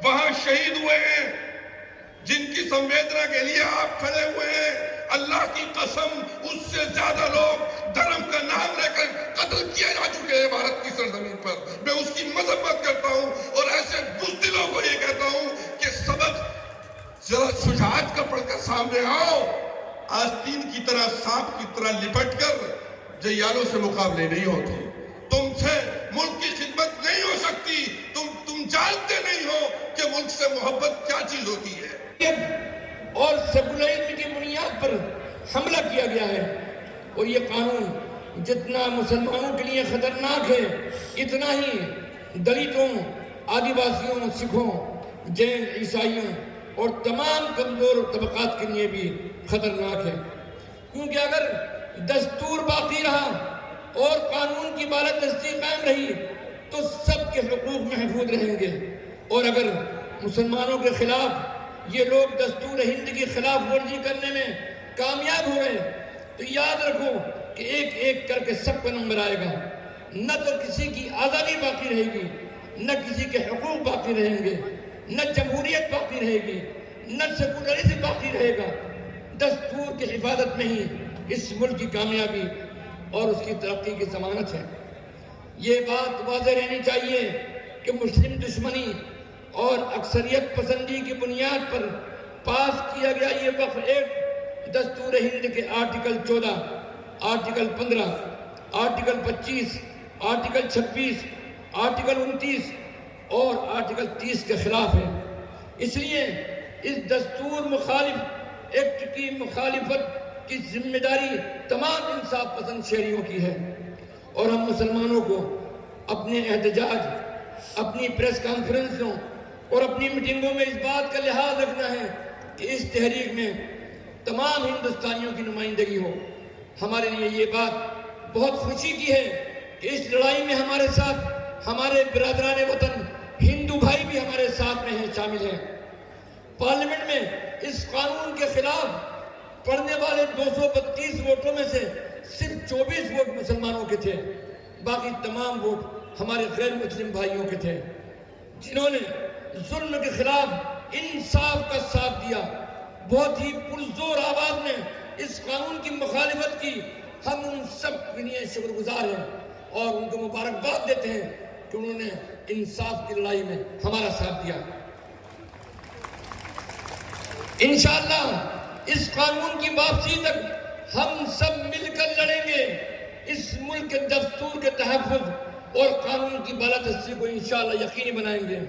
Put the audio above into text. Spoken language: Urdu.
وہاں شہید ہوئے ہیں، جن کی سنویدنا کے لیے آپ کھڑے ہوئے ہیں، اللہ کی قسم اس سے زیادہ لوگ دھرم کا نام لے کر قتل کیے جا چکے ہیں بھارت کی سرزمین پر۔ میں اس کی مذمت کرتا ہوں اور ایسے بزدلوں کو یہ کہتا ہوں کہ سبق ذرا شجاعت کا پڑھ کر سامنے آؤ، آستین کی طرح سانپ کی طرح لپٹ کر جیالوں سے مقابلے نہیں ہوتے۔ تم سے ملک کی خدمت نہیں ہو سکتی، تم جانتے نہیں ہو کہ ملک سے محبت کیا چیز ہوتی ہے۔ اور سیکولرزم کی بنیاد پر حملہ کیا گیا ہے، اور یہ قانون جتنا مسلمانوں کے لیے خطرناک ہے اتنا ہی دلتوں، آدیواسیوں، سکھوں، جین، عیسائیوں اور تمام کمزور طبقات کے لیے بھی خطرناک ہے، کیونکہ اگر دستور باقی رہا اور قانون کی بالادستی قائم رہی تو سب کے حقوق محفوظ رہیں گے، اور اگر مسلمانوں کے خلاف یہ لوگ دستور ہند کی خلاف ورزی کرنے میں کامیاب ہوئے تو یاد رکھو کہ ایک ایک کر کے سب کا نمبر آئے گا، نہ تو کسی کی آزادی باقی رہے گی، نہ کسی کے حقوق باقی رہیں گے، نہ جمہوریت باقی رہے گی، نہ سیکولرزم باقی رہے گا۔ دستور کی حفاظت میں ہی اس ملک کی کامیابی اور اس کی ترقی کی ضمانت ہے۔ یہ بات واضح رہنی چاہیے کہ مسلم دشمنی اور اکثریت پسندی کی بنیاد پر پاس کیا گیا یہ وقف ایکٹ دستور ہند کے article 14، article 15، article 25، article 26، article 29 اور آرٹیکل 30 کے خلاف ہے۔ اس لیے اس دستور مخالف ایکٹ کی مخالفت کی ذمہ داری تمام انصاف پسند شہریوں کی ہے، اور ہم مسلمانوں کو اپنے احتجاج، اپنی پریس کانفرنسوں اور اپنی میٹنگوں میں اس بات کا لحاظ رکھنا ہے کہ اس تحریک میں تمام ہندوستانیوں کی نمائندگی ہو۔ ہمارے لیے یہ بات بہت خوشی کی ہے کہ اس لڑائی میں ہمارے ساتھ ہمارے برادران وطن ہندو بھائی بھی ہمارے ساتھ میں ہیں، شامل ہیں۔ پارلیمنٹ میں اس قانون کے خلاف پڑھنے والے 232 ووٹوں میں سے صرف 24 ووٹ مسلمانوں کے تھے، باقی تمام ووٹ ہمارے غیر مسلم بھائیوں کے تھے، جنہوں نے ظلم کے خلاف انصاف کا ساتھ دیا، بہت ہی پرزور آواز میں اس قانون کی مخالفت کی۔ ہم ان سب کے لیے شکر گزار ہیں اور ان کو مبارکباد دیتے ہیں کہ انہوں نے انصاف کی لڑائی میں ہمارا ساتھ دیا۔ انشاءاللہ اس قانون کی واپسی تک ہم سب مل کر لڑیں گے، اس ملک کے دستور کے تحفظ اور قانون کی بالادستی کو انشاءاللہ یقینی بنائیں گے۔